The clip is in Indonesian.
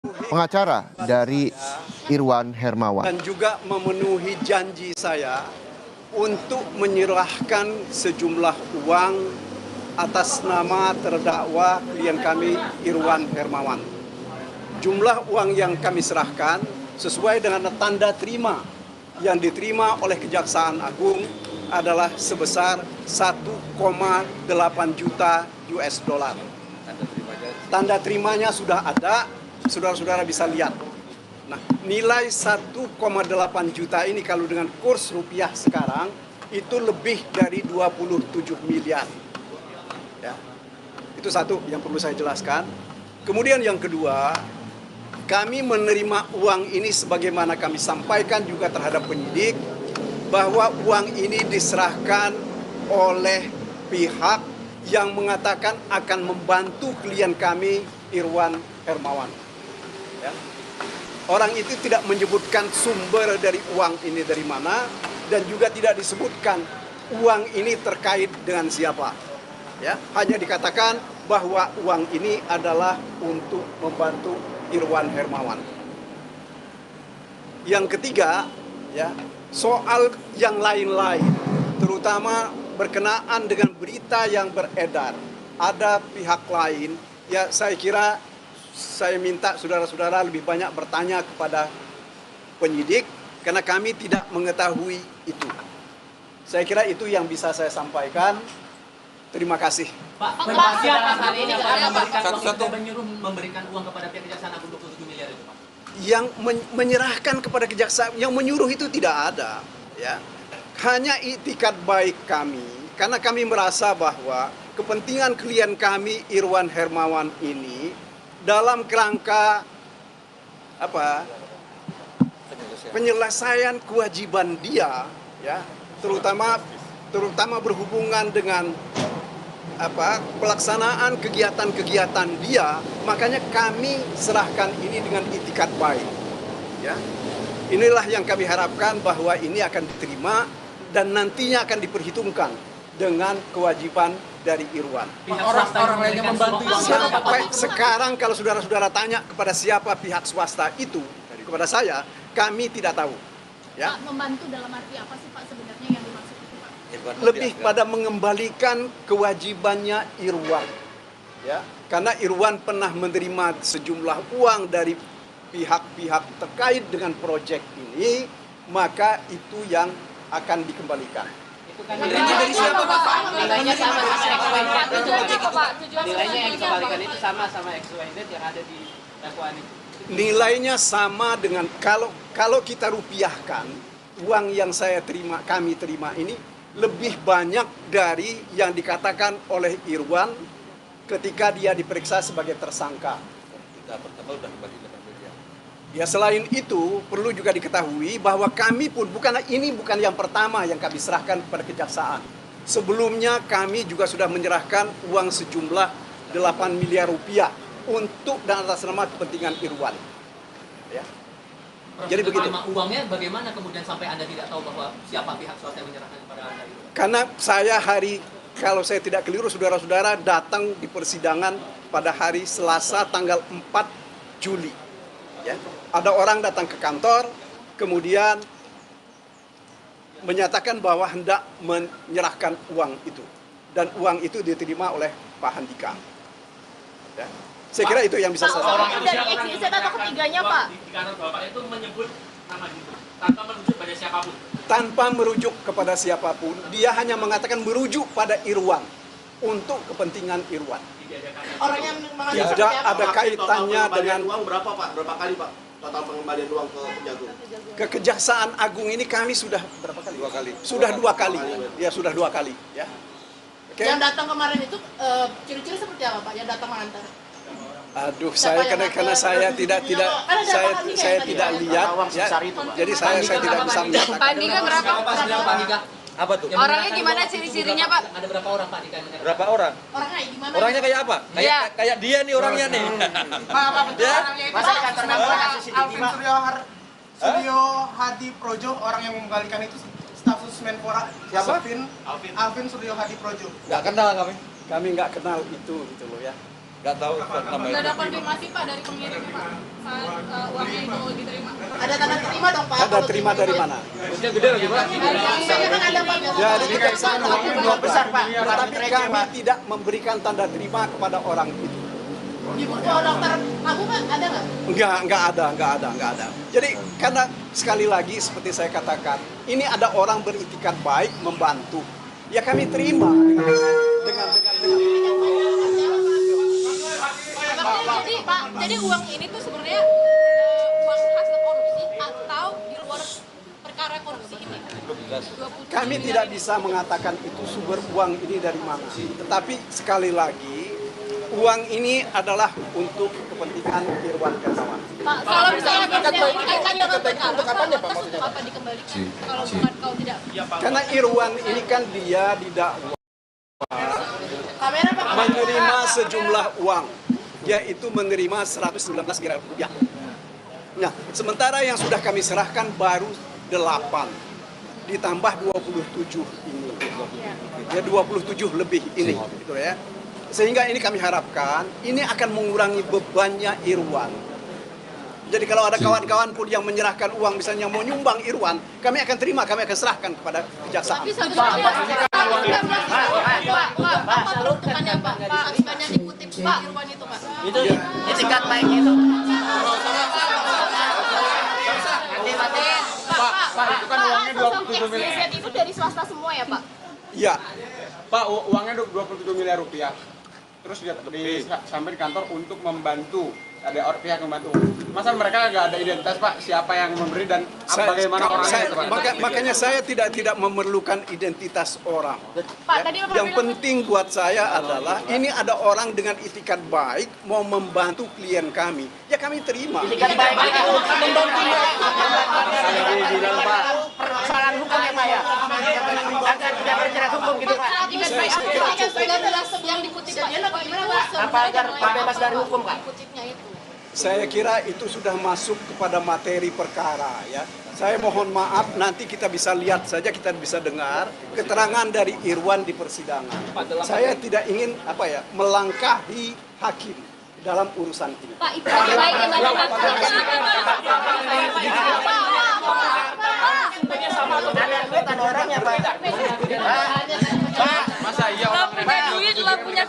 pengacara dari Irwan Hermawan. Dan juga memenuhi janji saya untuk menyerahkan sejumlah uang atas nama terdakwa klien kami Irwan Hermawan. Jumlah uang yang kami serahkan sesuai dengan tanda terima yang diterima oleh Kejaksaan Agung adalah sebesar 1,8 juta US dollar. Tanda terimanya sudah ada, saudara-saudara bisa lihat. Nah, nilai 1,8 juta ini kalau dengan kurs rupiah sekarang itu lebih dari 27 miliar. Ya. Itu satu yang perlu saya jelaskan. Kemudian yang kedua, kami menerima uang ini sebagaimana kami sampaikan juga terhadap penyidik bahwa uang ini diserahkan oleh pihak yang mengatakan akan membantu klien kami Irwan Hermawan. Ya. Orang itu tidak menyebutkan sumber dari uang ini dari mana dan juga tidak disebutkan uang ini terkait dengan siapa. Ya, hanya dikatakan bahwa uang ini adalah untuk membantu Irwan Hermawan. Yang ketiga, ya, soal yang lain-lain, terutama berkenaan dengan berita yang beredar, ada pihak lain, ya saya kira saya minta saudara-saudara lebih banyak bertanya kepada penyidik karena kami tidak mengetahui itu. Saya kira itu yang bisa saya sampaikan. Terima kasih. Pak, siapa saat ini memberikan uang kepada pihak Kejaksaan Agung 27 miliar itu, Pak? Yang menyerahkan kepada kejaksaan, yang menyuruh itu tidak ada, ya. Hanya itikat baik kami, karena kami merasa bahwa kepentingan klien kami Irwan Hermawan ini dalam kerangka penyelesaian kewajiban dia, ya, terutama berhubungan dengan pelaksanaan kegiatan-kegiatan dia, makanya kami serahkan ini dengan itikat baik, ya. Inilah yang kami harapkan bahwa ini akan diterima dan nantinya akan diperhitungkan dengan kewajiban dari Irwan. Orang lainnya membantu Sampai sekarang kalau saudara-saudara tanya kepada siapa pihak swasta itu, kepada saya, kami tidak tahu. Ya. Pak, membantu dalam arti apa sih Pak sebenarnya yang dimaksud itu Pak? Lebih pada mengembalikan kewajibannya Irwan. Ya, karena Irwan pernah menerima sejumlah uang dari pihak-pihak terkait dengan proyek ini, maka itu yang akan dikembalikan. Itu kan nilainya dari siapa Pak? Nilainya sama XYZ. Tujuannya apa Pak? Nilainya yang dikembalikan itu sama XYZ yang ada di dakwaan itu. Nilainya sama dengan kalau kita rupiahkan uang yang kami terima ini lebih banyak dari yang dikatakan oleh Irwan ketika dia diperiksa sebagai tersangka. Ya, selain itu perlu juga diketahui bahwa kami pun bukan yang pertama yang kami serahkan kepada kejaksaan. Sebelumnya kami juga sudah menyerahkan uang sejumlah 8 miliar rupiah untuk dan atas nama kepentingan Irwan. Ya. Jadi begitu. Uangnya bagaimana kemudian sampai Anda tidak tahu bahwa siapa pihak swasta yang menyerahkan kepada Anda itu? Karena kalau saya tidak keliru, saudara-saudara datang di persidangan pada hari Selasa tanggal 4 Juli. Ya. Ada orang datang ke kantor, kemudian menyatakan bahwa hendak menyerahkan uang itu. Dan uang itu diterima oleh Pak Handika. Ya. Saya kira itu yang bisa saya sampaikan. Dari XYZ atau ketiganya Pak? Di kantor Bapak itu menyebut nama itu tanpa merujuk pada siapapun. Tanpa merujuk kepada siapapun, dia hanya mengatakan merujuk pada Irwan untuk kepentingan Irwan. Orang yang mengajukan Tidak ada kaitannya dengan uang berapa Pak? Berapa kali Pak? Total pengembalian uang ke Kejagung? ke Kejaksaan Agung ini kami sudah berapa kali? 2 kali. Sudah 2 kali. Ya, sudah 2 kali, ya. Oke. Yang datang kemarin itu ciri-ciri seperti apa Pak? Yang datang mengantar? Aduh, karena saya tidak saya tidak lihat, ya. Jadi saya tidak bisa menyatakan. Pak Andika berapa? Pak Andika. Apa tuh? Orangnya gimana ciri-cirinya Pak? Ada berapa orang Pak Andika yang menyerahkan? Berapa orang? Orangnya gimana? Orangnya kayak apa? Kayak dia nih orangnya nih. Pak, betul Ya? orangnya itu Pak, Alvin Suryo Hadi Projo, orang yang mengembalikan itu staf sus Menpora. Siapa? Alvin Suryo Hadi Projo. Nggak kenal kami. Kami nggak kenal itu gitu loh, ya. Nggak tahu namanya. Nggak ada konfirmasi Pak dari pengirimnya Pak saat uangnya itu diterima. Ada tanda terima dong Pak? Ada terima dari mana? Gede lagi Pak. Iya kan ada Pak. Jadi kita Uang besar Pak. tetapi kami tidak memberikan tanda terima kepada orang itu. Di buku daftar tabung Pak ada nggak? Enggak ada. Jadi karena sekali lagi seperti saya katakan, ini ada orang beritikat baik membantu. Ya kami terima dengan Jadi uang ini tuh sebenarnya uang hasil korupsi atau di luar perkara korupsi ini? kami tidak bisa mengatakan itu sumber uang ini dari mana. Tetapi sekali lagi, uang ini adalah untuk kepentingan Irwan Hermawan. Pak, kalau misalnya dikatakan dalam perkara, Pak, untuk apa dikembalikan? Kalau bukan kau tidak Karena Irwan ini kan dia didakwa Kamera Pak. menerima sejumlah uang, yaitu menerima 119 miliar rupiah. Nah, sementara yang sudah kami serahkan baru 8, ditambah 27 ini. Ya 27 lebih ini, gitu ya. Sehingga ini kami harapkan ini akan mengurangi bebannya Irwan. Jadi kalau ada kawan-kawan pun yang menyerahkan uang misalnya mau nyumbang Irwan, kami akan terima, kami akan serahkan kepada kejaksaan. tapi satu apa peruntukannya Pak? Pak, banyak dikutip Pak Irwan itu Pak. Itu itikat baiknya itu. Pak, itu kan uangnya 27 miliar. XYZ itu dari swasta semua ya Pak? Ya, Pak, uangnya 27 miliar rupiah. Terus sampai di kantor untuk membantu, ada pihak yang membantu. Masa mereka nggak ada identitas Pak, siapa yang memberi dan bagaimana orangnya itu Pak? makanya saya tidak memerlukan identitas orang. Pak, Ya. tadi Bapak Yang bilang- penting buat saya adalah ini ada orang dengan itikat baik mau membantu klien kami, ya kami terima. Itikat baik itu membantu bilang Pak. Persoalan hukum ya Pak ya. Agar tidak berjerat hukum gitu Pak. Itikat baik apa Pak? Yang jelas yang dikutip Pak Irwan itu Apa agar bebas dari hukum Pak? Dikutipnya itu. Saya kira itu sudah masuk kepada materi perkara ya. Saya mohon maaf, nanti kita bisa lihat saja, kita bisa dengar keterangan dari Irwan di persidangan. Saya tidak ingin melangkahi hakim dalam urusan ini. Pak, itikat baik yang ada Ada duit ada orangnya Pak. Masa iya orang duit lah punya